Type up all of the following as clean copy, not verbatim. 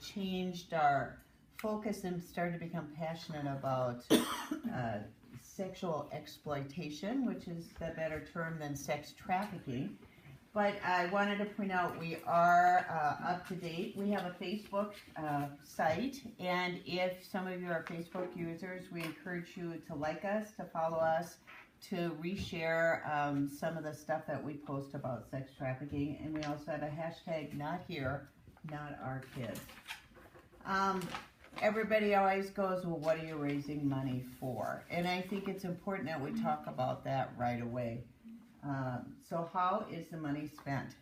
changed our focus and started to become passionate about sexual exploitation, which is the better term than sex trafficking. But I wanted to point out we are up to date. We have a Facebook site, and if some of you are Facebook users, we encourage you to like us, to follow us, to reshare some of the stuff that we post about sex trafficking. And we also have a hashtag, not here, not our kids. Everybody always goes, well, what are you raising money for? And I think it's important that we talk about that right away. So how is the money spent?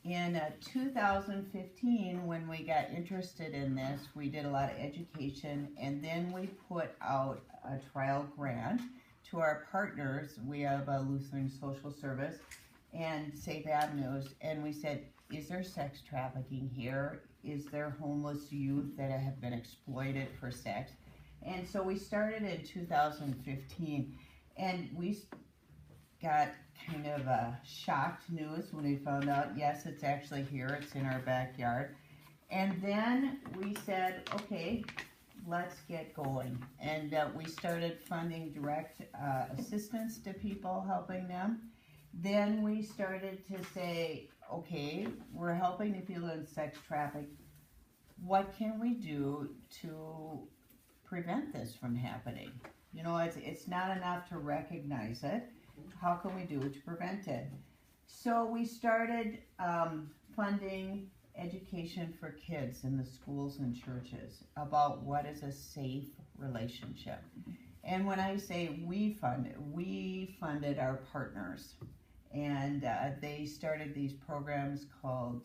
In 2015, when we got interested in this, we did a lot of education, and then we put out a trial grant to our partners. We have a Lutheran Social Service and Safe Avenues, and we said, is there sex trafficking here? Is there homeless youth that have been exploited for sex? And so we started in 2015, and we got kind of a shocked news when we found out, yes, it's actually here, it's in our backyard. And then we said, okay, let's get going. And we started funding direct assistance to people, helping them. Then we started to say, okay, we're helping the people in sex traffic. What can we do to prevent this from happening? You know, it's not enough to recognize it. How can we do to prevent it? So we started funding education for kids in the schools and churches about what is a safe relationship. And when I say we funded our partners. And they started these programs called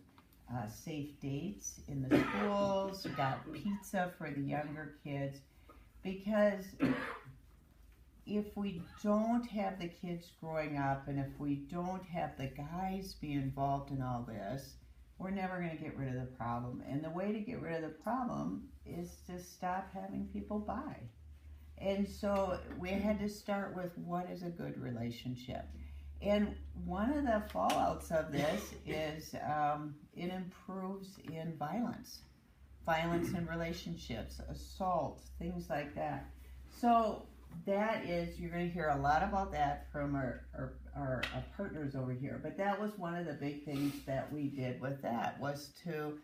Safe Dates in the schools, got pizza for the younger kids, because if we don't have the kids growing up and if we don't have the guys be involved in all this, we're never going to get rid of the problem. And the way to get rid of the problem is to stop having people buy. And so we had to start with what is a good relationship. And one of the fallouts of this is it improves in violence in relationships, assault, things like that. So that is, you're going to hear a lot about that from our partners over here. But that was one of the big things that we did with that, was to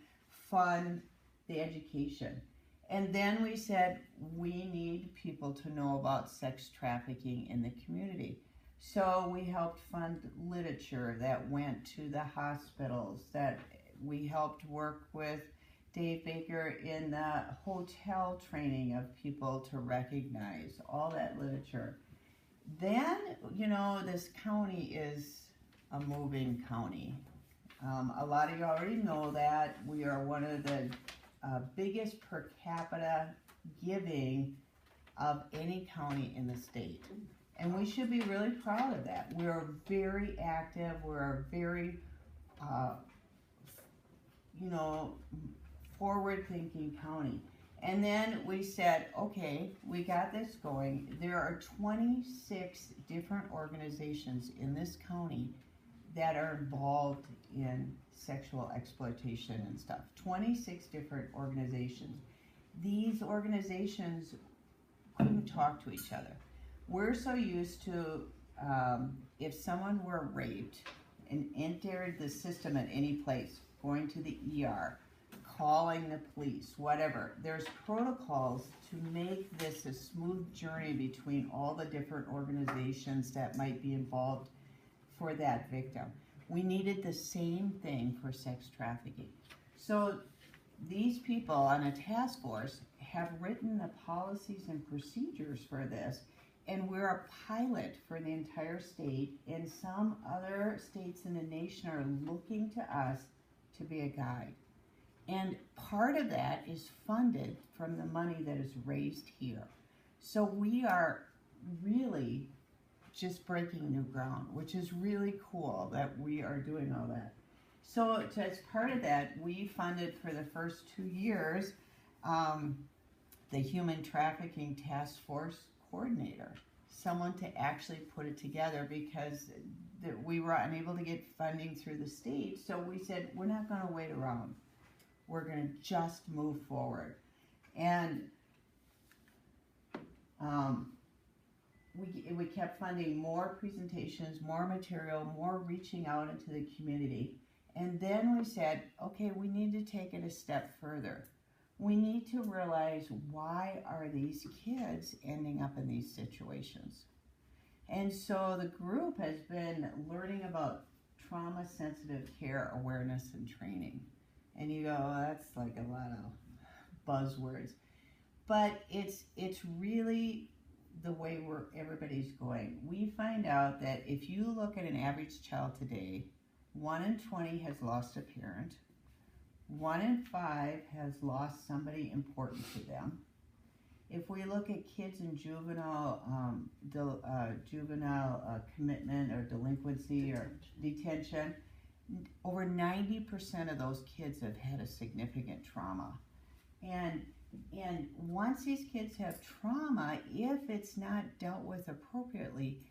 fund the education. And then we said, we need people to know about sex trafficking in the community. So we helped fund literature that went to the hospitals, that we helped work with Dave Baker in the hotel training of people to recognize all that literature. Then, you know, this county is a moving county. A lot of you already know that. We are one of the biggest per capita giving of any county in the state. And we should be really proud of that. We are very active. We're a very, forward-thinking county. And then we said, okay, we got this going. There are 26 different organizations in this county that are involved in sexual exploitation and stuff. 26 different organizations. These organizations couldn't talk to each other. We're so used to, if someone were raped and entered the system at any place, going to the ER, calling the police, whatever, there's protocols to make this a smooth journey between all the different organizations that might be involved for that victim. We needed the same thing for sex trafficking. So these people on a task force have written the policies and procedures for this, and we're a pilot for the entire state, and some other states in the nation are looking to us to be a guide. And part of that is funded from the money that is raised here. So we are really just breaking new ground, which is really cool that we are doing all that. So as part of that, we funded for the first 2 years the Human Trafficking Task Force coordinator, someone to actually put it together, because we were unable to get funding through the state. So we said, we're not going to wait around. we're going to just move forward. And we kept funding more presentations, more material, more reaching out into the community. And then we said, okay, we need to take it a step further. We need to realize, why are these kids ending up in these situations? And so the group has been learning about trauma-sensitive care awareness and training. And you go, oh, that's like a lot of buzzwords. But it's really the way everybody's going. We find out that if you look at an average child today, 1 in 20 has lost a parent. 1 in 5 has lost somebody important to them. If we look at kids in juvenile commitment or delinquency or detention, over 90% of those kids have had a significant trauma. And once these kids have trauma, if it's not dealt with appropriately,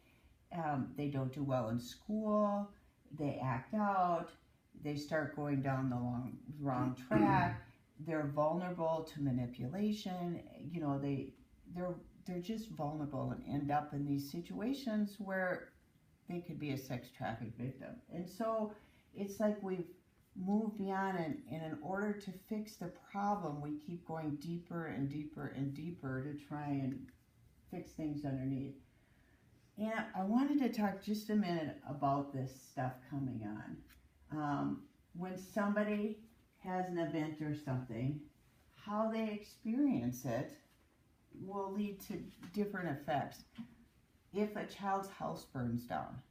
they don't do well in school, they act out, they start going down the wrong track, they're vulnerable to manipulation, you know, they're just vulnerable and end up in these situations where they could be a sex trafficked victim. And so it's like we've moved beyond, and in order to fix the problem, we keep going deeper and deeper and deeper to try and fix things underneath. And I wanted to talk just a minute about this stuff coming on. When somebody has an event or something, how they experience it will lead to different effects. If a child's house burns down,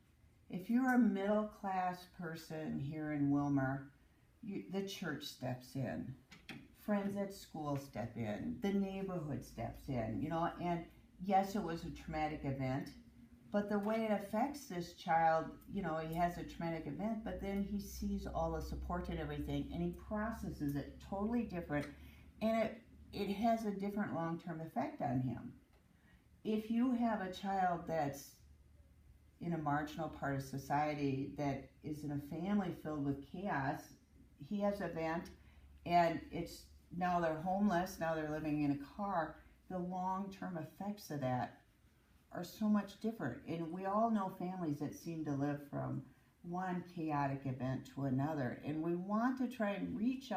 if you're a middle-class person here in Willmar, the church steps in, friends at school step in, the neighborhood steps in, you know, and yes, it was a traumatic event, but the way it affects this child, you know, he has a traumatic event, but then he sees all the support and everything, and he processes it totally different, and it has a different long-term effect on him. If you have a child that's in a marginal part of society, that is in a family filled with chaos, he has an event, and it's now they're homeless, now they're living in a car, the long-term effects of that are so much different. And we all know families that seem to live from one chaotic event to another. And we want to try and reach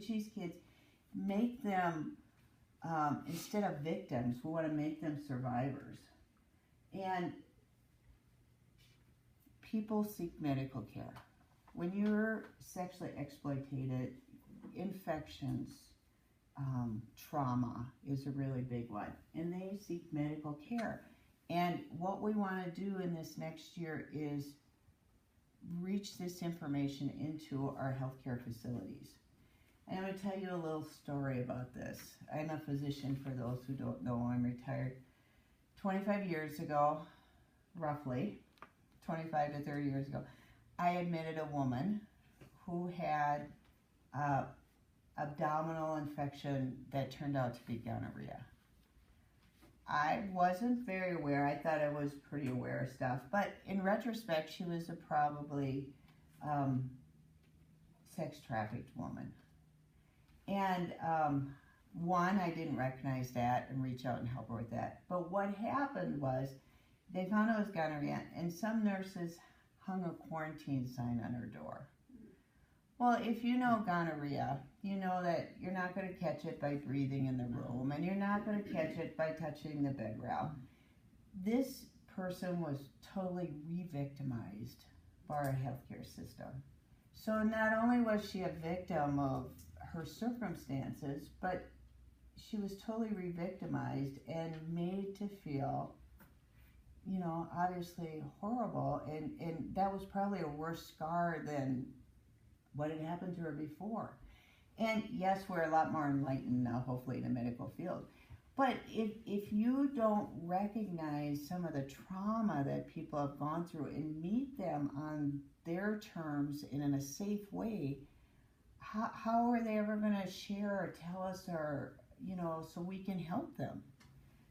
these kids, make them, instead of victims, we want to make them survivors. And people seek medical care. When you're sexually exploited, infections, trauma is a really big one. And they seek medical care. And what we want to do in this next year is reach this information into our healthcare facilities. And I'm going to tell you a little story about this. I'm a physician, for those who don't know. I'm retired 25 years ago, roughly, 25 to 30 years ago. I admitted a woman who had abdominal infection that turned out to be gonorrhea. I wasn't very aware. I thought I was pretty aware of stuff. But in retrospect, she was a probably sex trafficked woman. And one, I didn't recognize that and reach out and help her with that. But what happened was they found it was gonorrhea, and some nurses hung a quarantine sign on her door. Well, if you know gonorrhea, you know that you're not going to catch it by breathing in the room, and you're not going to catch it by touching the bed rail. This person was totally re-victimized by our healthcare system. So not only was she a victim of her circumstances, but she was totally re-victimized and made to feel, you know, obviously horrible, and that was probably a worse scar than what had happened to her before. And yes, we're a lot more enlightened now, hopefully, in the medical field. But if you don't recognize some of the trauma that people have gone through and meet them on their terms and in a safe way, how are they ever going to share or tell us, or, you know, so we can help them?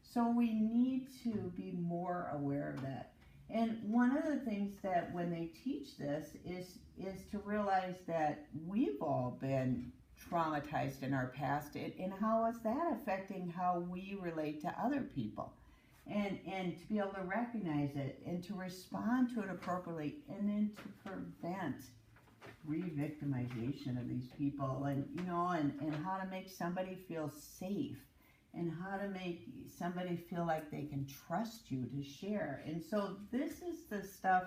So we need to be more aware of that. And one of the things that when they teach this is to realize that we've all been traumatized in our past, and how is that affecting how we relate to other people, and to be able to recognize it and to respond to it appropriately, and then to prevent re-victimization of these people, and and how to make somebody feel safe, and how to make somebody feel like they can trust you to share. And so this is the stuff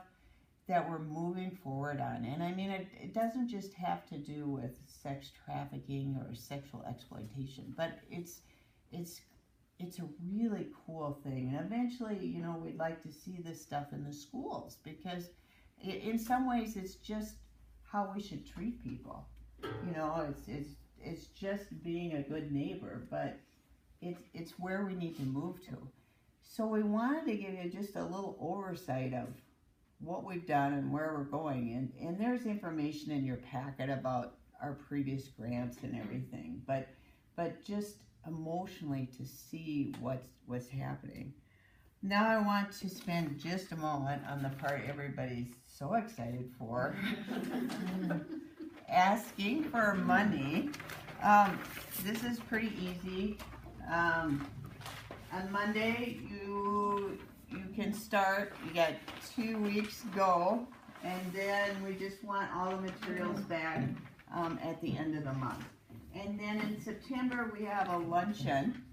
that we're moving forward on. And I mean, it doesn't just have to do with sex trafficking or sexual exploitation, but it's a really cool thing. And eventually, we'd like to see this stuff in the schools, because in some ways it's just how we should treat people. It's just being a good neighbor, but it's where we need to move to. So we wanted to give you just a little oversight of what we've done and where we're going. And there's information in your packet about our previous grants and everything, but just emotionally to see what's happening. Now I want to spend just a moment on the part everybody's so excited for, asking for money. This is pretty easy. On Monday, you can start. You got 2 weeks to go, and then we just want all the materials back at the end of the month. And then in September, we have a luncheon,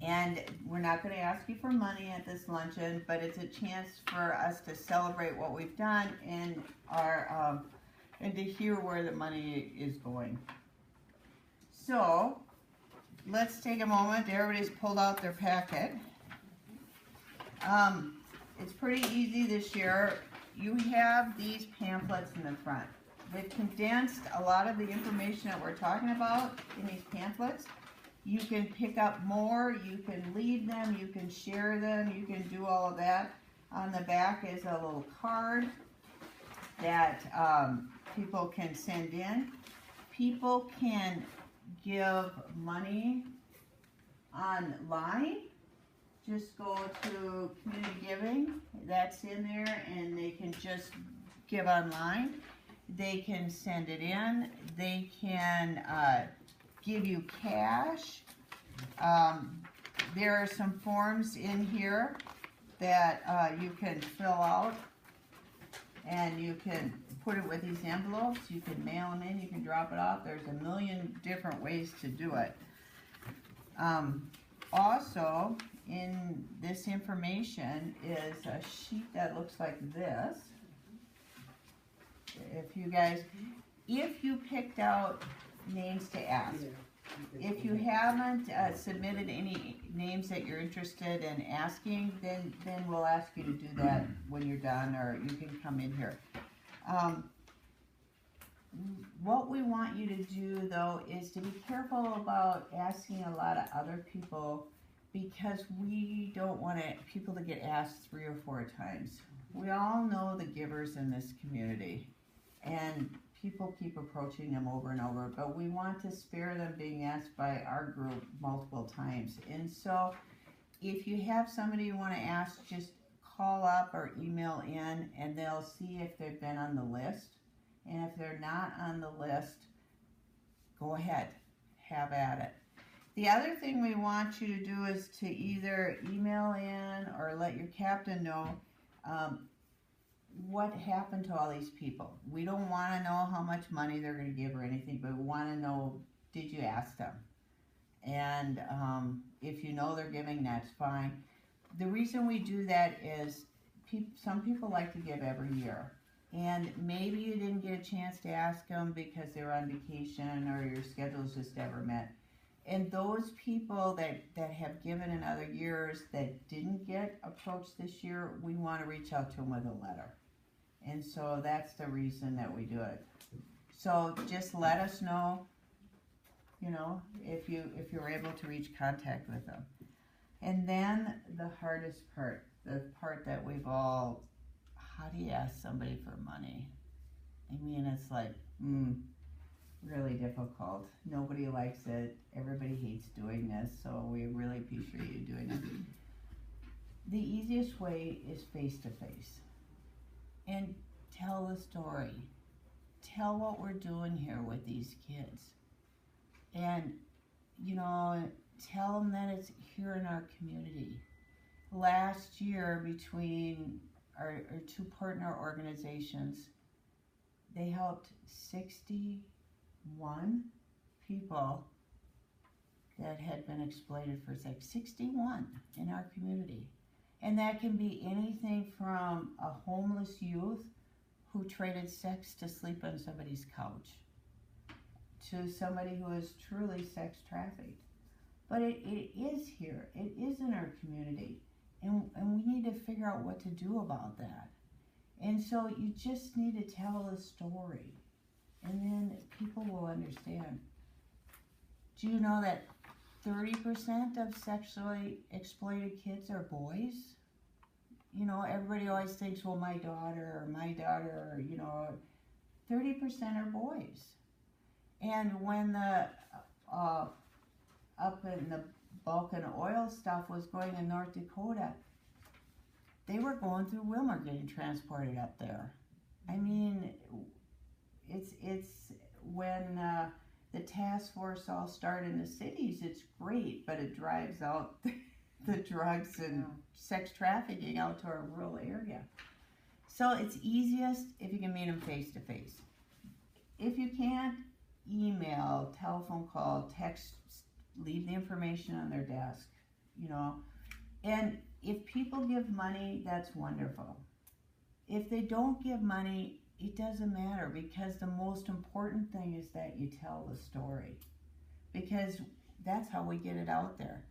and we're not going to ask you for money at this luncheon, but it's a chance for us to celebrate what we've done and and to hear where the money is going. So let's take a moment. Everybody's pulled out their packet. It's pretty easy this year. You have these pamphlets in the front. They've condensed a lot of the information that we're talking about in these pamphlets. You can pick up more, you can leave them, you can share them, you can do all of that. On the back is a little card that people can send in. People can give money online. Just go to community giving, that's in there, and they can just give online. They can send it in. They can give you cash. There are some forms in here that you can fill out, and you can put it with these envelopes. You can mail them in, you can drop it off. There's a million different ways to do it. Also, in this information is a sheet that looks like this. If you picked out names to ask, if you haven't submitted any names that you're interested in asking, then we'll ask you to do that when you're done, or you can come in here. What we want you to do, though, is to be careful about asking a lot of other people, because we don't want people to get asked 3 or 4 times. We all know the givers in this community, and people keep approaching them over and over, but we want to spare them being asked by our group multiple times. And so if you have somebody you want to ask, just call up or email in, and they'll see if they've been on the list. And if they're not on the list, go ahead, have at it. The other thing we want you to do is to either email in or let your captain know what happened to all these people. We don't want to know how much money they're going to give or anything, but we want to know, did you ask them? And if you know they're giving, that's fine. The reason we do that is some people like to give every year. And maybe you didn't get a chance to ask them because they were on vacation or your schedules just never met. And those people that have given in other years that didn't get approached this year, we want to reach out to them with a letter. And so that's the reason that we do it. So just let us know, if you're able to reach contact with them. And then the hardest part, the part that we've all, how do you ask somebody for money? I mean, it's like, really difficult. Nobody likes it. Everybody hates doing this, so we really appreciate you doing it. The easiest way is face-to-face. And tell the story. Tell what we're doing here with these kids. and, tell them that it's here in our community. Last year, between our two partner organizations, they helped 61 people that had been exploited for sex. 61 in our community. And that can be anything from a homeless youth who traded sex to sleep on somebody's couch, to somebody who is truly sex trafficked. But it is here. It is in our community. And we need to figure out what to do about that. And so you just need to tell the story. And then people will understand. Do you know that 30% of sexually exploited kids are boys? Everybody always thinks, well, my daughter, 30% are boys. And when the up in the Balkan oil stuff was going in North Dakota, they were going through Willmar getting transported up there. I mean, it's when the task force all start in the cities, it's great, but it drives out the drugs and sex trafficking out to our rural area. So it's easiest if you can meet them face to face. If you can't, email, telephone call, text, leave the information on their desk, And if people give money, that's wonderful. If they don't give money, it doesn't matter, because the most important thing is that you tell the story, because that's how we get it out there.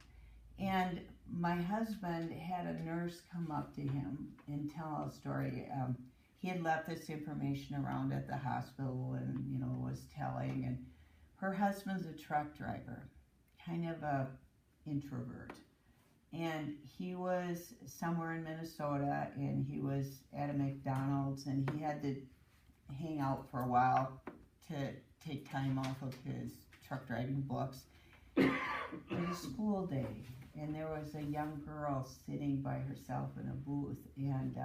And my husband had a nurse come up to him and tell a story. He had left this information around at the hospital and, was telling. And her husband's a truck driver, kind of a introvert. And he was somewhere in Minnesota, and he was at a McDonald's, and he had to hang out for a while to take time off of his truck driving books. It was a school day, and there was a young girl sitting by herself in a booth, and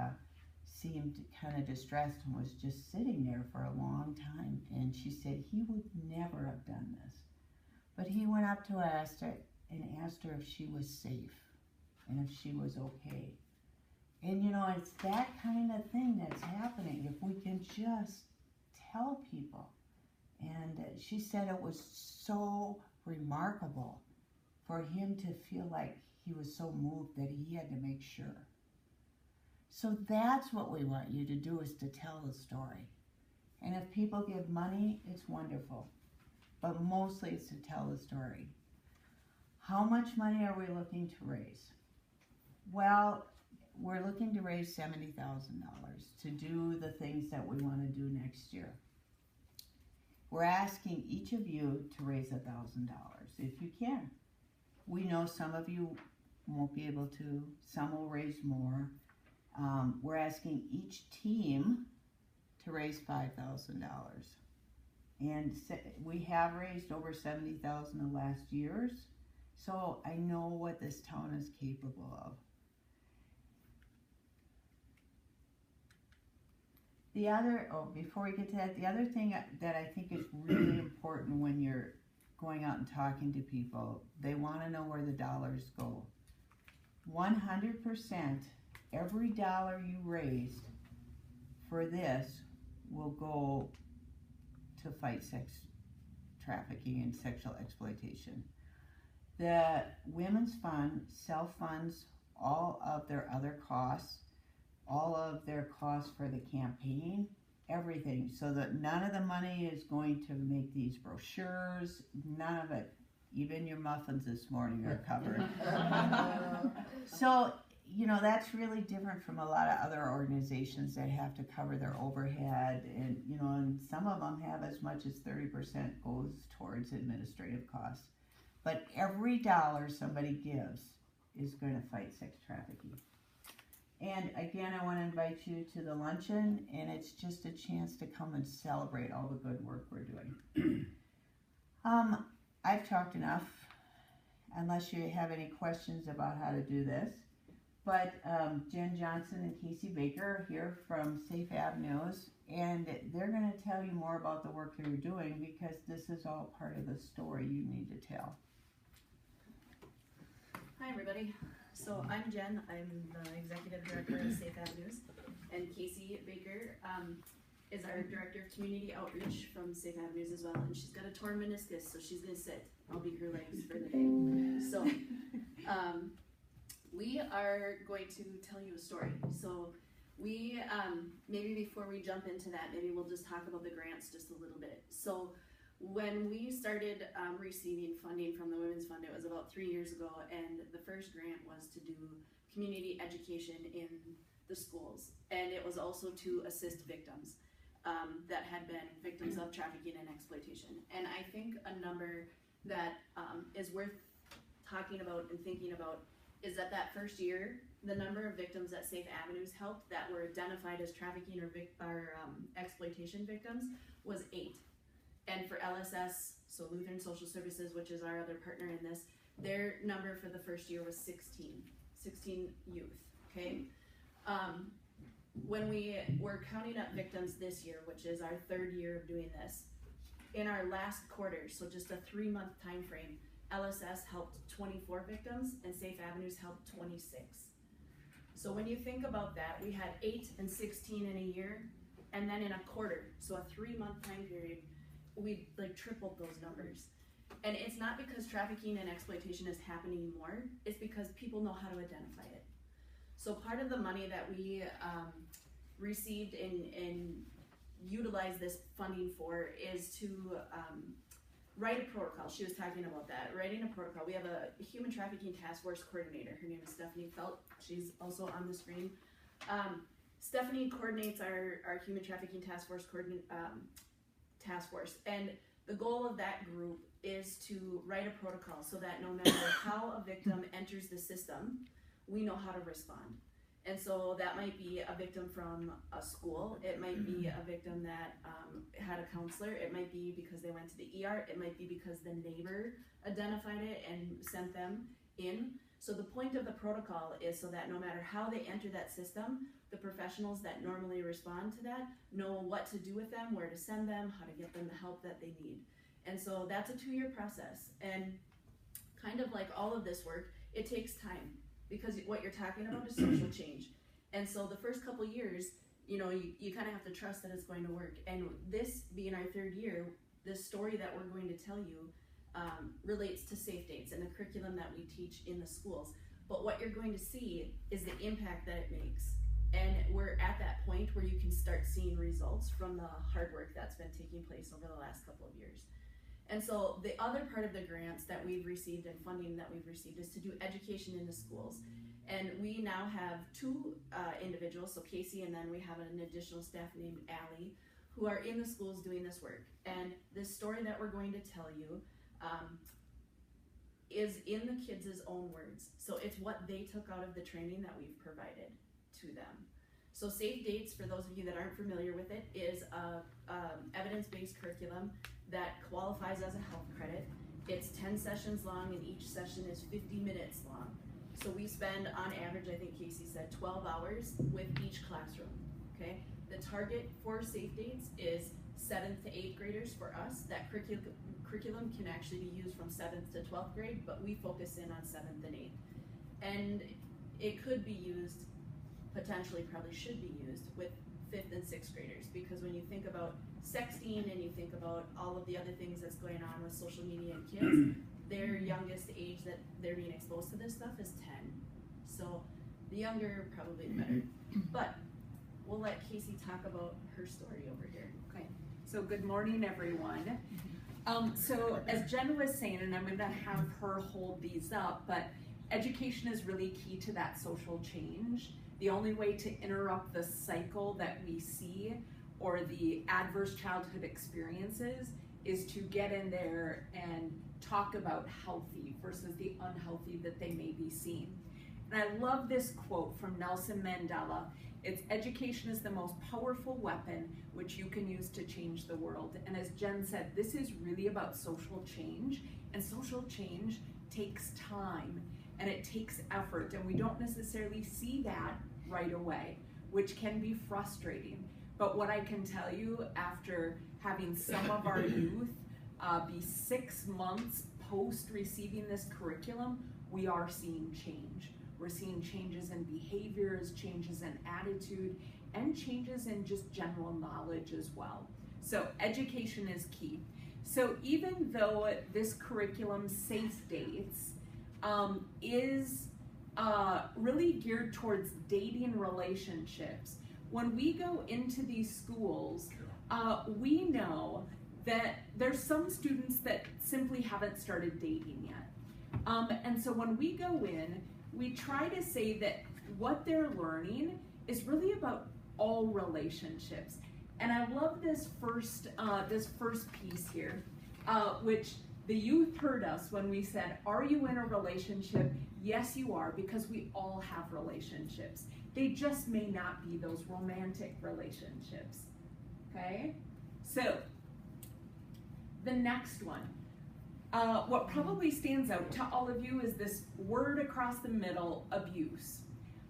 seemed kind of distressed and was just sitting there for a long time. And she said he would never have done this. But he went up to her and asked her if she was safe and if she was okay. And it's that kind of thing that's happening if we can just tell people. And she said it was so remarkable for him to feel like he was so moved that he had to make sure. So that's what we want you to do, is to tell the story. And if people give money, it's wonderful. But mostly it's to tell the story. How much money are we looking to raise? Well, we're looking to raise $70,000 to do the things that we want to do next year. We're asking each of you to raise $1,000 if you can. We know some of you won't be able to, some will raise more. We're asking each team to raise $5,000. And we have raised over $70,000 in the last years, so I know what this town is capable of. Before we get to that, the other thing that I think is really important when you're going out and talking to people, they want to know where the dollars go. 100%, every dollar you raised for this will go to fight sex trafficking and sexual exploitation. The Women's Fund self-funds all of their other costs, all of their costs for the campaign, everything, so that none of the money is going to make these brochures, none of it. Even your muffins this morning are covered. So, that's really different from a lot of other organizations that have to cover their overhead, and, and some of them have as much as 30% goes towards administrative costs. But every dollar somebody gives is going to fight sex trafficking. And again, I want to invite you to the luncheon, and it's just a chance to come and celebrate all the good work we're doing. I've talked enough, unless you have any questions about how to do this. But Jen Johnson and Casey Baker are here from Safe Avenues, And they're going to tell you more about the work you're doing, because this is all part of the story you need to tell. Hi everybody. So I'm Jen. I'm the Executive Director of Safe Avenues, and Casey Baker is our Director of Community Outreach from Safe Avenues as well, and she's got a torn meniscus, so she's going to sit. I'll be her legs for the day. So we are going to tell you a story. So we, maybe before we jump into that, maybe we'll just talk about the grants just a little bit. So when we started receiving funding from the Women's Fund, it was about 3 years ago, and the first grant was to do community education in the schools, and it was also to assist victims that had been victims of trafficking and exploitation. And I think a number that is worth talking about and thinking about is that first year, the number of victims that Safe Avenues helped that were identified as trafficking or exploitation victims was 8. And for LSS, so Lutheran Social Services, which is our other partner in this, their number for the first year was 16 youth, okay? When we were counting up victims this year, which is our 3rd year of doing this, in our last quarter, so just a 3-month time frame, LSS helped 24 victims and Safe Avenues helped 26. So when you think about that, we had 8 and 16 in a year, and then in a quarter, so a 3-month time period, we like tripled those numbers. And it's not because trafficking and exploitation is happening more, it's because people know how to identify it. So part of the money that we received and utilize this funding for is to write a protocol. She was talking about that, writing a protocol. We have a human trafficking task force coordinator. Her name is Stephanie Felt. She's also on the screen. Stephanie coordinates our human trafficking task force and the goal of that group is to write a protocol so that no matter how a victim enters the system, we know how to respond. And so that might be a victim from a school, it might be a victim that had a counselor, it might be because they went to the ER, it might be because the neighbor identified it and sent them in. So the point of the protocol is so that no matter how they enter that system, the professionals that normally respond to that know what to do with them, where to send them, how to get them the help that they need. And so that's a 2-year process. And kind of like all of this work, it takes time, because what you're talking about is social change. And so the first couple years, you know, you kind of have to trust that it's going to work. And this being our 3rd year, this story that we're going to tell you relates to Safe Dates and the curriculum that we teach in the schools. But what you're going to see is the impact that it makes. And we're at that point where you can start seeing results from the hard work that's been taking place over the last couple of years. And so the other part of the grants that we've received and funding that we've received is to do education in the schools. And we now have 2 individuals, so Casey, and then we have an additional staff named Allie, who are in the schools doing this work. And this story that we're going to tell you is in the kids' own words. So it's what they took out of the training that we've provided to them. So Safe Dates, for those of you that aren't familiar with it, is a evidence-based curriculum that qualifies as a health credit. It's 10 sessions long, and each session is 50 minutes long. So we spend, on average, I think Casey said, 12 hours with each classroom, okay? The target for Safe Dates is 7th to 8th graders for us. That curriculum can actually be used from 7th to 12th grade, but we focus in on 7th and 8th. And it could be used, potentially probably should be used, with 5th and 6th graders, because when you think about sexting and you think about all of the other things that's going on with social media and kids, their youngest age that they're being exposed to this stuff is 10. So the younger, probably the better. But we'll let Casey talk about her story over here. Okay, so good morning, everyone. So as Jen was saying, and I'm gonna have her hold these up, but education is really key to that social change. The only way to interrupt the cycle that we see or the adverse childhood experiences is to get in there and talk about healthy versus the unhealthy that they may be seeing. And I love this quote from Nelson Mandela. It's education is the most powerful weapon which you can use to change the world. And as Jen said, this is really about social change, and social change takes time and it takes effort, and we don't necessarily see that right away, which can be frustrating. But what I can tell you, after having some of our youth be 6 months post receiving this curriculum, we are seeing change. We're seeing changes in behaviors, changes in attitude, and changes in just general knowledge as well. So education is key. So even though this curriculum, Safe Dates, is really geared towards dating relationships, when we go into these schools, we know that there's some students that simply haven't started dating yet. And so when we go in, we try to say that what they're learning is really about all relationships. And I love this first piece here, which the youth heard us when we said, are you in a relationship? Yes, you are, because we all have relationships. They just may not be those romantic relationships, okay? So, the next one. What probably stands out to all of you is this word across the middle, abuse.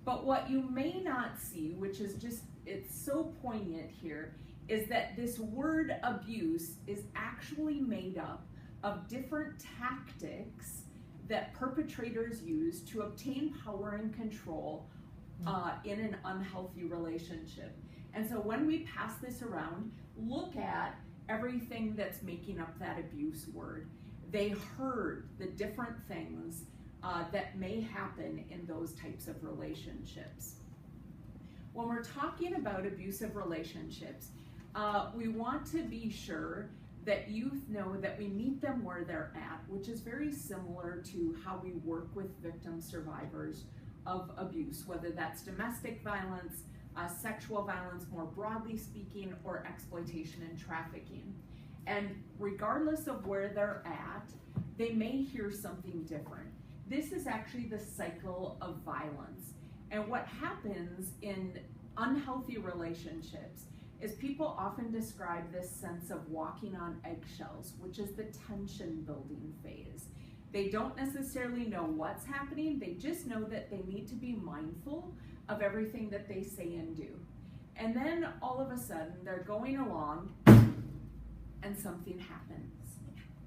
But what you may not see, which is just, it's so poignant here, is that this word abuse is actually made up of different tactics that perpetrators use to obtain power and control in an unhealthy relationship. And so when we pass this around, look at everything that's making up that abuse word. They heard the different things that may happen in those types of relationships. When we're talking about abusive relationships, we want to be sure that youth know that we meet them where they're at, which is very similar to how we work with victim survivors of abuse, whether that's domestic violence, sexual violence more broadly speaking, or exploitation and trafficking. And regardless of where they're at, they may hear something different. This is actually the cycle of violence. And what happens in unhealthy relationships is people often describe this sense of walking on eggshells, which is the tension building phase. They don't necessarily know what's happening, they just know that they need to be mindful of everything that they say and do. And then all of a sudden, they're going along and something happens.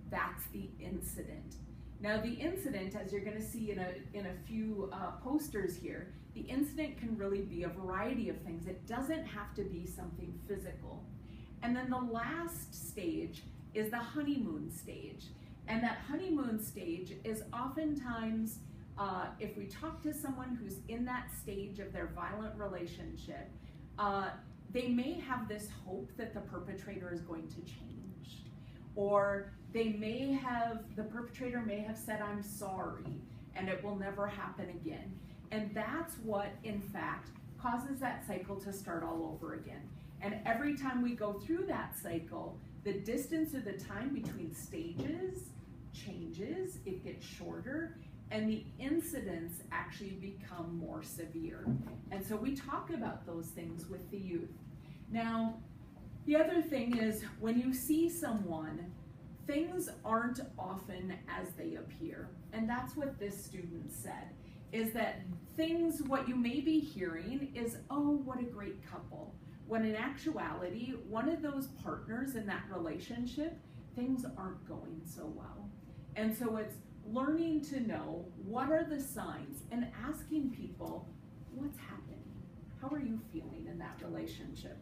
That's the incident. Now the incident, as you're gonna see in a few posters here, the incident can really be a variety of things. It doesn't have to be something physical. And then the last stage is the honeymoon stage. And that honeymoon stage is oftentimes, if we talk to someone who's in that stage of their violent relationship, they may have this hope that the perpetrator is going to change. Or the perpetrator may have said, I'm sorry, and it will never happen again. And that's what, in fact, causes that cycle to start all over again. And every time we go through that cycle, the distance or the time between stages changes, it gets shorter, and the incidents actually become more severe. And so we talk about those things with the youth. Now, the other thing is, when you see someone, things aren't often as they appear. And that's what this student said, is that things, what you may be hearing is, oh, what a great couple. When in actuality, one of those partners in that relationship, things aren't going so well. And so it's learning to know what are the signs and asking people, what's happening? How are you feeling in that relationship?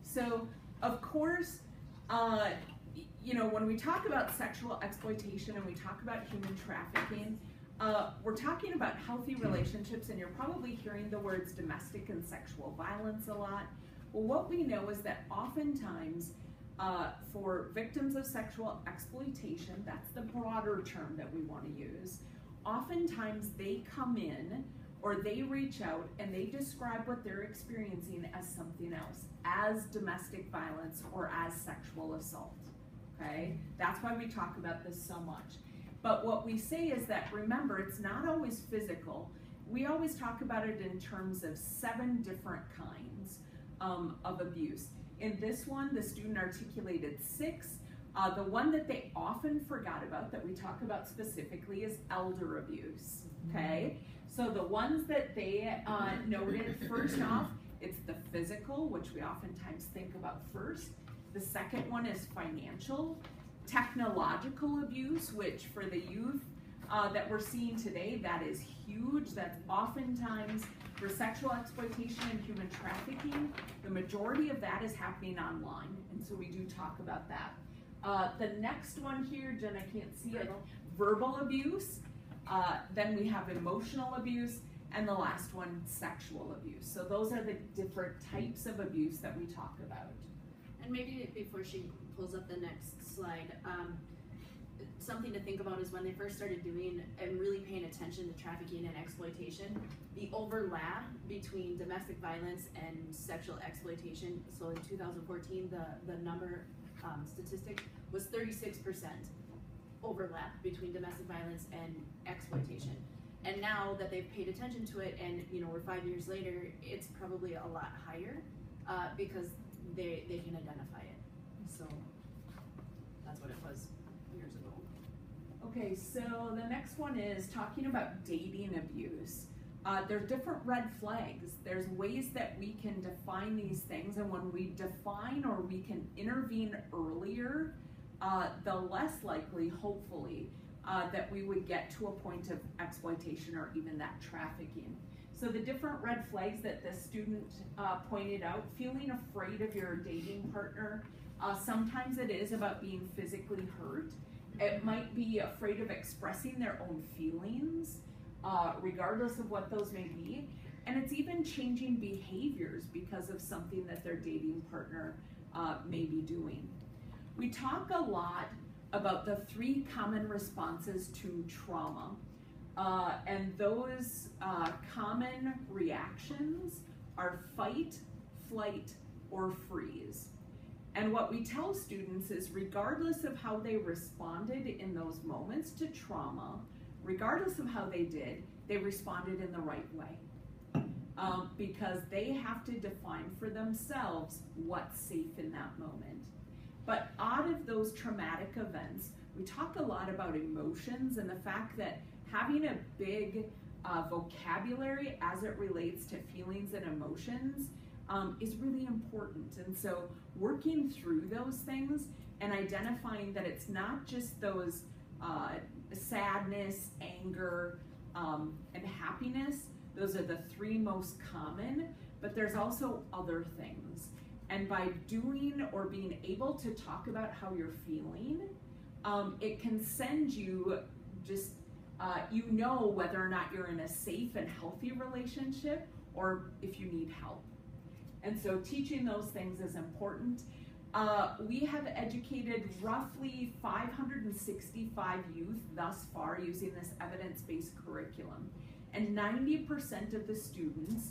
So, of course, when we talk about sexual exploitation and we talk about human trafficking, we're talking about healthy relationships, and you're probably hearing the words domestic and sexual violence a lot. Well, what we know is that oftentimes for victims of sexual exploitation, that's the broader term that we want to use, oftentimes they come in or they reach out and they describe what they're experiencing as something else, as domestic violence or as sexual assault, okay? That's why we talk about this so much. But what we say is that, remember, it's not always physical. We always talk about it in terms of 7 different kinds of abuse. In this one, the student articulated 6. The one that they often forgot about, that we talk about specifically, is elder abuse, okay? So the ones that they noted, first off, It's the physical, which we oftentimes think about first. The second one is financial. Technological abuse, which for the youth that we're seeing today, that is huge. That's oftentimes for sexual exploitation and human trafficking. The majority of that is happening online, and so we do talk about that. The next one here, Jen, I can't see it. Verbal abuse. Then we have emotional abuse, and the last one, sexual abuse. So those are the different types of abuse that we talk about. And maybe before she pulls up the next slide, something to think about is when they first started doing and really paying attention to trafficking and exploitation, the overlap between domestic violence and sexual exploitation. So in 2014, the number statistic was 36% overlap between domestic violence and exploitation. And now that they've paid attention to it, and we're 5 years later, it's probably a lot higher because they can identify it. So that's what it was years ago. Okay, so the next one is talking about dating abuse. There's different red flags. There's ways that we can define these things, and when we define or we can intervene earlier, the less likely, hopefully, that we would get to a point of exploitation or even that trafficking. So the different red flags that the student pointed out, feeling afraid of your dating partner. Sometimes it is about being physically hurt. It might be afraid of expressing their own feelings, regardless of what those may be. And it's even changing behaviors because of something that their dating partner may be doing. We talk a lot about the 3 common responses to trauma. And those common reactions are fight, flight, or freeze. And what we tell students is regardless of how they responded in those moments to trauma, regardless of how they did, they responded in the right way. Because they have to define for themselves what's safe in that moment. But out of those traumatic events, we talk a lot about emotions and the fact that having a big vocabulary as it relates to feelings and emotions is really important. And so working through those things and identifying that it's not just those sadness, anger, and happiness. Those are the 3 most common, but there's also other things. And by doing or being able to talk about how you're feeling, it can send you just, whether or not you're in a safe and healthy relationship or if you need help. And so teaching those things is important. We have educated roughly 565 youth thus far using this evidence-based curriculum. And 90% of the students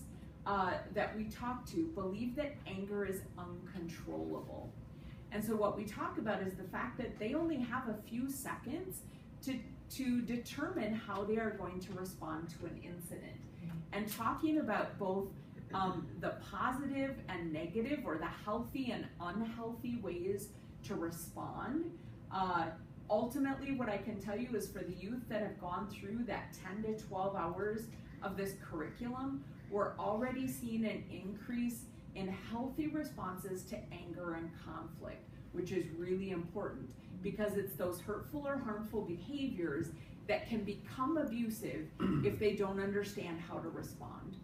that we talk to believe that anger is uncontrollable. And so what we talk about is the fact that they only have a few seconds to determine how they are going to respond to an incident. And talking about both the positive and negative, or the healthy and unhealthy ways to respond. Ultimately, what I can tell you is for the youth that have gone through that 10 to 12 hours of this curriculum, we're already seeing an increase in healthy responses to anger and conflict, which is really important because it's those hurtful or harmful behaviors that can become abusive if they don't understand how to respond.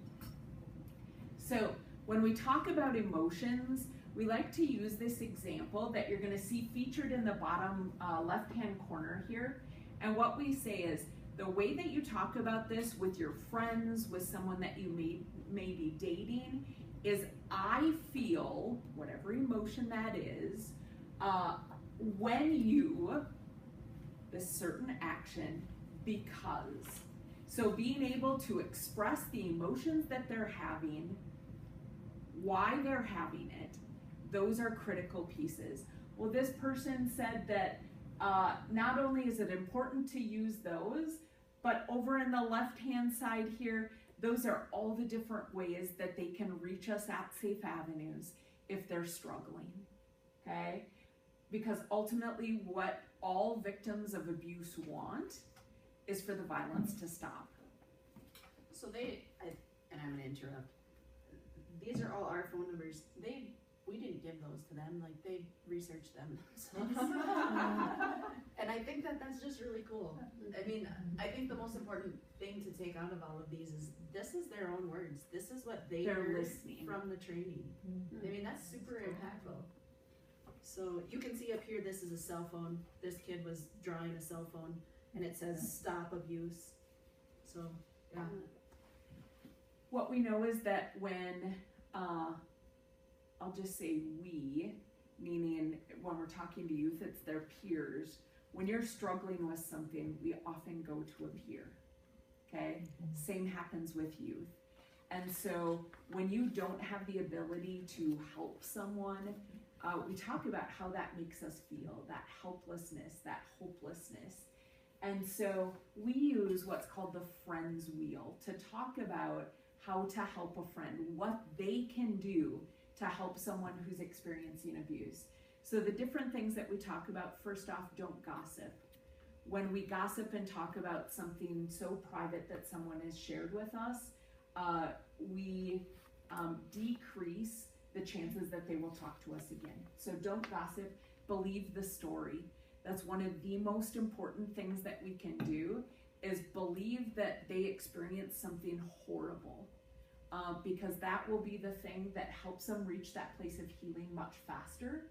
So when we talk about emotions, we like to use this example that you're going to see featured in the bottom left-hand corner here. And what we say is, the way that you talk about this with your friends, with someone that you may be dating, is I feel, whatever emotion that is, when you, this certain action, because. So being able to express the emotions that they're having, why they're having it, those are critical pieces. Well, this person said that not only is it important to use those, but over in the left-hand side here, those are all the different ways that they can reach us at Safe Avenues if they're struggling, okay? Because ultimately what all victims of abuse want is for the violence to stop. So and I'm gonna interrupt, these are all our phone numbers. We didn't give those to them, like they researched them themselves. And I think that that's just really cool. I mean, I think the most important thing to take out of all of these is this is their own words. This is what they're heard listening from the training. I mean, that's super impactful. So you can see up here, this is a cell phone. This kid was drawing a cell phone and it says stop abuse. So, yeah. What we know is that when, I'll just say we, meaning when we're talking to youth, it's their peers. When you're struggling with something, we often go to a peer, okay? Same happens with youth. And so when you don't have the ability to help someone, we talk about how that makes us feel, that helplessness, that hopelessness. And so we use what's called the friends wheel to talk about how to help a friend, what they can do to help someone who's experiencing abuse. So the different things that we talk about, first off, don't gossip. When we gossip and talk about something so private that someone has shared with us, we decrease the chances that they will talk to us again. So don't gossip, believe the story. That's one of the most important things that we can do, is believe that they experienced something horrible. Because that will be the thing that helps them reach that place of healing much faster.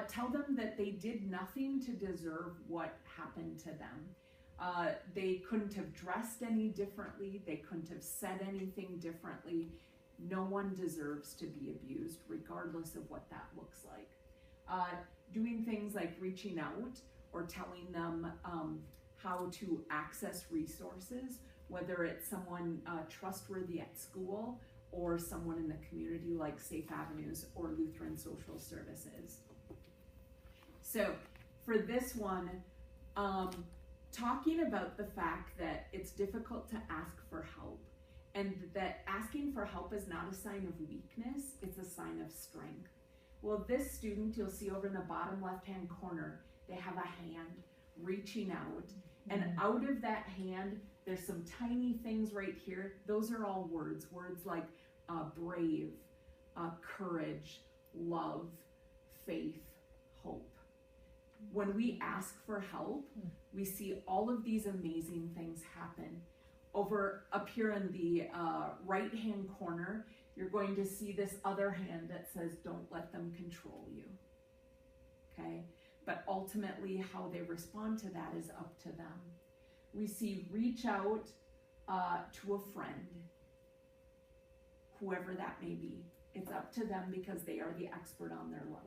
Tell them that they did nothing to deserve what happened to them. They couldn't have dressed any differently. They couldn't have said anything differently. No one deserves to be abused, regardless of what that looks like. Doing things like reaching out or telling them how to access resources, whether it's someone trustworthy at school or someone in the community like Safe Avenues or Lutheran Social Services. So for this one, talking about the fact that it's difficult to ask for help, and that asking for help is not a sign of weakness, it's a sign of strength. Well, this student, you'll see over in the bottom left-hand corner, they have a hand reaching out, and out of that hand, there's some tiny things right here. Those are all words like brave, courage, love, faith, hope. When we ask for help, we see all of these amazing things happen. Over up here in the right-hand corner, you're going to see this other hand that says, don't let them control you, okay? But ultimately, how they respond to that is up to them. We see reach out to a friend, whoever that may be. It's up to them because they are the expert on their life.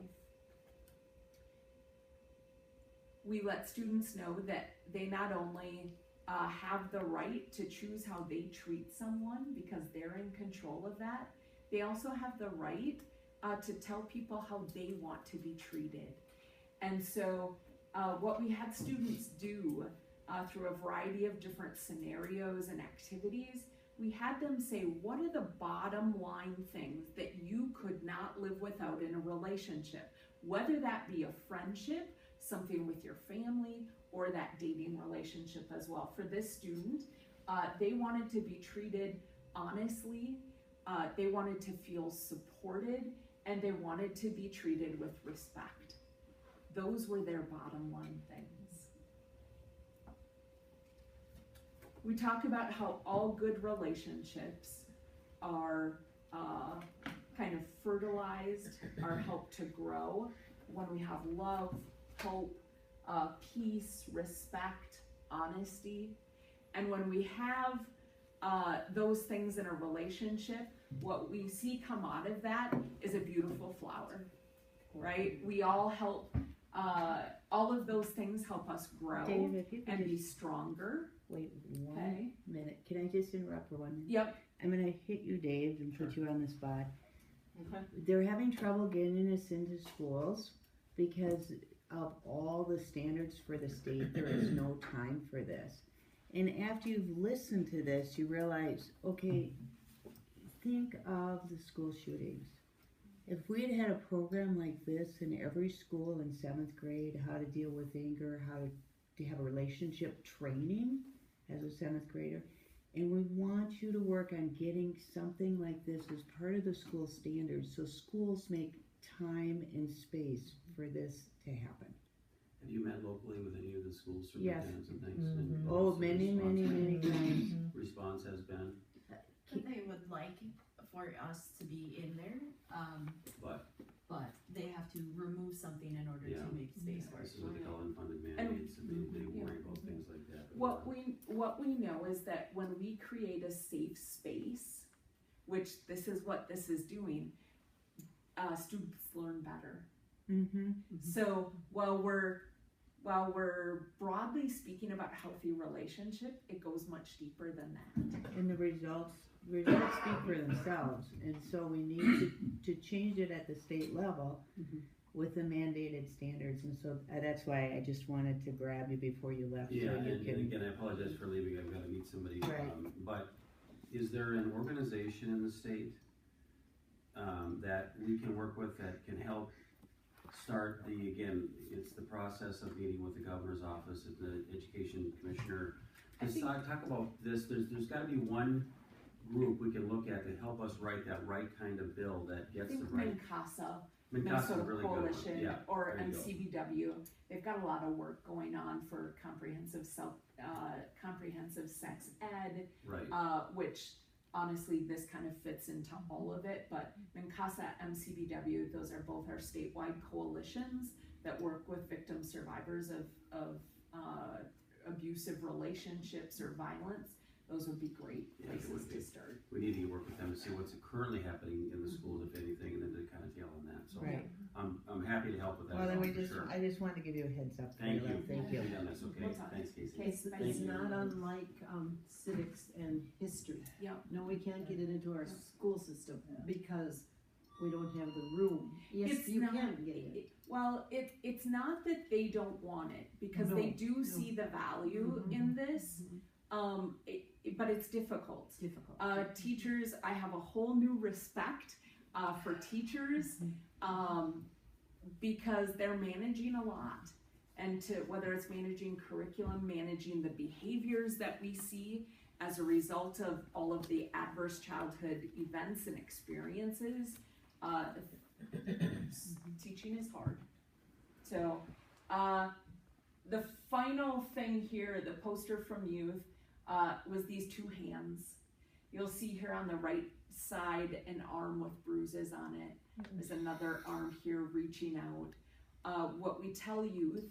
We let students know that they not only have the right to choose how they treat someone because they're in control of that, they also have the right to tell people how they want to be treated. And so what we had students do through a variety of different scenarios and activities, we had them say, what are the bottom line things that you could not live without in a relationship? Whether that be a friendship, something with your family, or that dating relationship as well. For this student, they wanted to be treated honestly, they wanted to feel supported, and they wanted to be treated with respect. Those were their bottom line things. We talk about how all good relationships are kind of fertilized, are helped to grow when we have love, hope, peace, respect, honesty. And when we have those things in a relationship, what we see come out of that is a beautiful flower, right? We all help, all of those things help us grow Dave, if you could and be just stronger. wait one Okay. minute. Can I just interrupt for 1 minute? Yep. I'm going to hit you, Dave, and put you on the spot. Okay. They're having trouble getting us into schools because of all the standards for the state. There is no time for this. And after you've listened to this, you realize, okay, think of the school shootings. If we had had a program like this in every school in 7th grade, how to deal with anger, how to have a relationship training as a 7th grader, And we want you to work on getting something like this as part of the school standards, so schools make time and space for this to happen. Have you met locally with any of the school Yes. superintendents and things? And Oh, what's the many times. response has been? But they would like for us to be in there, but they have to remove something in order Yeah. to make space for This it. is what they call unfunded mandates, and they worry about things like that. What we know is that when we create a safe space, which this is what this is doing, students learn better. Mm-hmm. So while we're broadly speaking about healthy relationship, it goes much deeper than that. And the results speak for themselves, and so we need to change it at the state level with the mandated standards, and so that's why I just wanted to grab you before you left. Yeah, so you and can, again, I apologize for leaving, I've gotta meet somebody. Right. But is there an organization in the state, that we can work with that can help start it's the process of meeting with the governor's office and the education commissioner. Talk about this, there's gotta be one group we can look at to help us write that right kind of bill that I gets the think right. Minnesota Minnesota's a really good one. Coalition Yeah, or there you go. MCBW, they've got a lot of work going on for comprehensive sex ed, Right, which honestly this kind of fits into all of it, but Mincasa, MCBW, those are both our statewide coalitions that work with victim survivors of abusive relationships or violence. Those would be great Yeah, it places would be. to start. we need to work with them to see what's currently happening in the schools, if anything, and then to kind of tail on that, so. right. I'm happy to help with that. Well, then as we for just, sure. I just wanted to give you a heads up. Thank Kayla. you. Thank you. Yeah, that's okay. We'll talk. Thanks, Casey. Okay. It's Thank you. not unlike civics and history. Yeah. No, we can't get it into our school system because we don't have the room. Yes, It's you not- can get it. Well, it's not that they don't want it, because they do see the value in this, but it's difficult. It's difficult. Teachers, I have a whole new respect for teachers because they're managing a lot, and whether it's managing curriculum, managing the behaviors that we see as a result of all of the adverse childhood events and experiences, teaching is hard. So the final thing here, the poster from youth, was these two hands. You'll see here on the right side an arm with bruises on it. There's another arm here reaching out. What we tell youth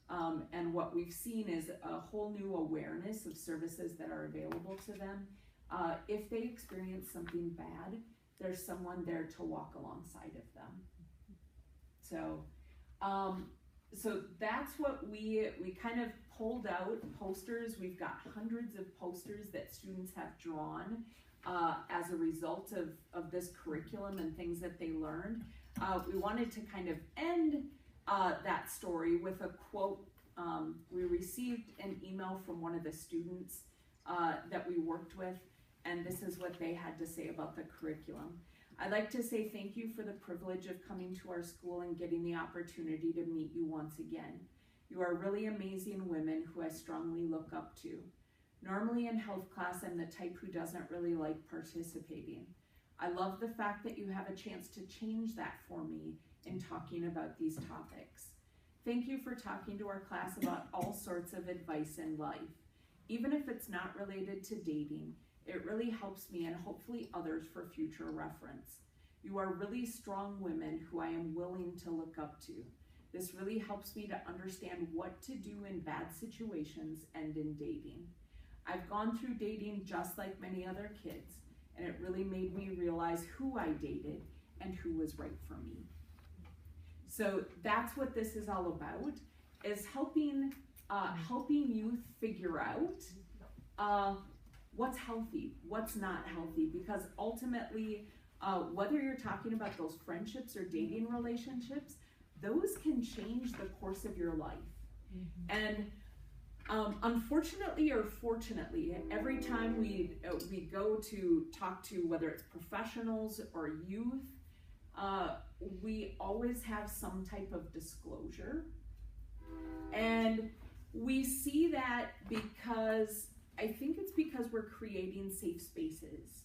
and what we've seen is a whole new awareness of services that are available to them. If they experience something bad, there's someone there to walk alongside of them. So that's what we kind of pulled out posters. We've got hundreds of posters that students have drawn as a result of this curriculum and things that they learned. We wanted to kind of end that story with a quote. We received an email from one of the students that we worked with, and this is what they had to say about the curriculum. I'd like to say thank you for the privilege of coming to our school and getting the opportunity to meet you once again. You are really amazing women who I strongly look up to. Normally in health class, I'm the type who doesn't really like participating. I love the fact that you have a chance to change that for me in talking about these topics. Thank you for talking to our class about all sorts of advice in life. Even if it's not related to dating, it really helps me and hopefully others for future reference. You are really strong women who I am willing to look up to. This really helps me to understand what to do in bad situations and in dating. I've gone through dating just like many other kids, and it really made me realize who I dated and who was right for me. So that's what this is all about, is helping youth figure out what's healthy, what's not healthy, because ultimately, whether you're talking about those friendships or dating relationships, those can change the course of your life. And unfortunately or fortunately, every time we go to talk to, whether it's professionals or youth, we always have some type of disclosure. And we see that because I think it's because we're creating safe spaces.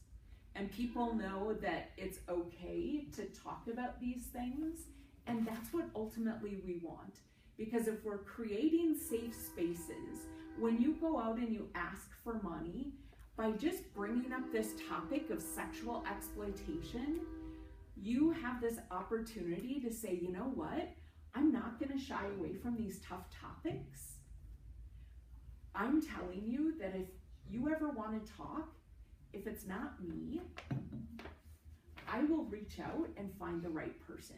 And people know that it's okay to talk about these things. And that's what ultimately we want. Because if we're creating safe spaces, when you go out and you ask for money, by just bringing up this topic of sexual exploitation, you have this opportunity to say, you know what? I'm not going to shy away from these tough topics. I'm telling you that if you ever want to talk, if it's not me, I will reach out and find the right person.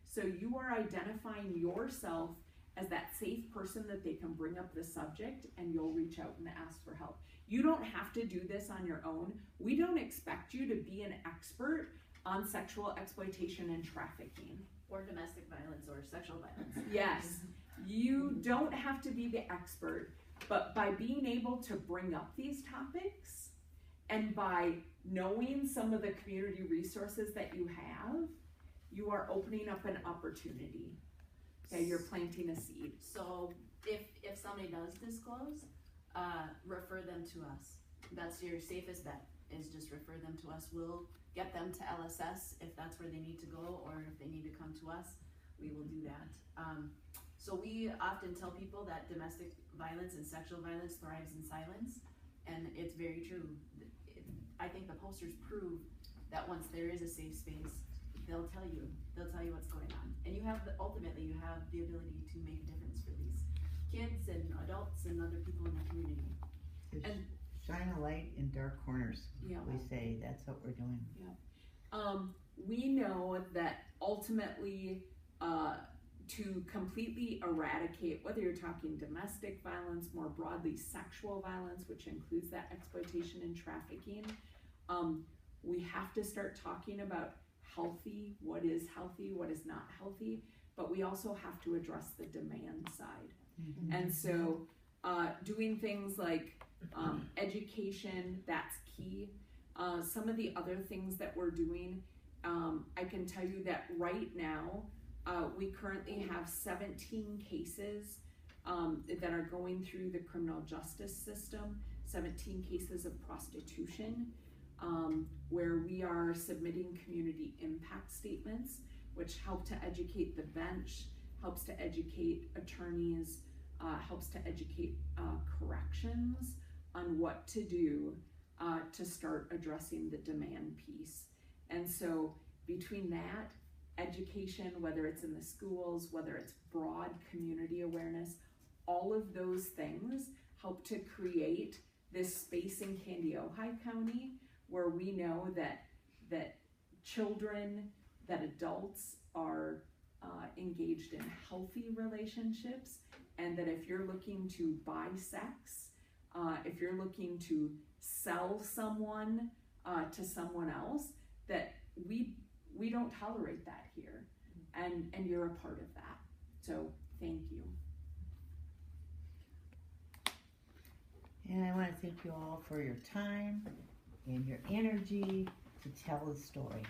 So you are identifying yourself as that safe person that they can bring up the subject, and you'll reach out and ask for help. You don't have to do this on your own. We don't expect you to be an expert on sexual exploitation and trafficking. Or domestic violence or sexual violence. Yes, you don't have to be the expert, but by being able to bring up these topics and by knowing some of the community resources that you have, you are opening up an opportunity. Okay, you're planting a seed. So if somebody does disclose, refer them to us. That's your safest bet, is just refer them to us. We'll get them to LSS if that's where they need to go, or if they need to come to us, we will do that. So we often tell people that domestic violence and sexual violence thrives in silence, and it's very true. I think the posters prove that once there is a safe space, they'll tell you what's going on. And ultimately you have the ability to make a difference for these kids and adults and other people in the community. And shine a light in dark corners. Yeah. We say that's what we're doing. We know that ultimately to completely eradicate, whether you're talking domestic violence, more broadly sexual violence, which includes that exploitation and trafficking, we have to start talking about healthy, what is not healthy, but we also have to address the demand side. Mm-hmm. And so doing things like education, that's key. Some of the other things that we're doing, I can tell you that right now, we currently have 17 cases that are going through the criminal justice system, 17 cases of prostitution, where we are submitting community impact statements, which help to educate the bench, helps to educate attorneys, helps to educate corrections on what to do to start addressing the demand piece. And so between that, education, whether it's in the schools, whether it's broad community awareness, all of those things help to create this space in Kandiyohi County where we know that children, that adults are engaged in healthy relationships, and that if you're looking to buy sex, if you're looking to sell someone to someone else, that we don't tolerate that here, and you're a part of that. So thank you. And I want to thank you all for your time and your energy to tell the story.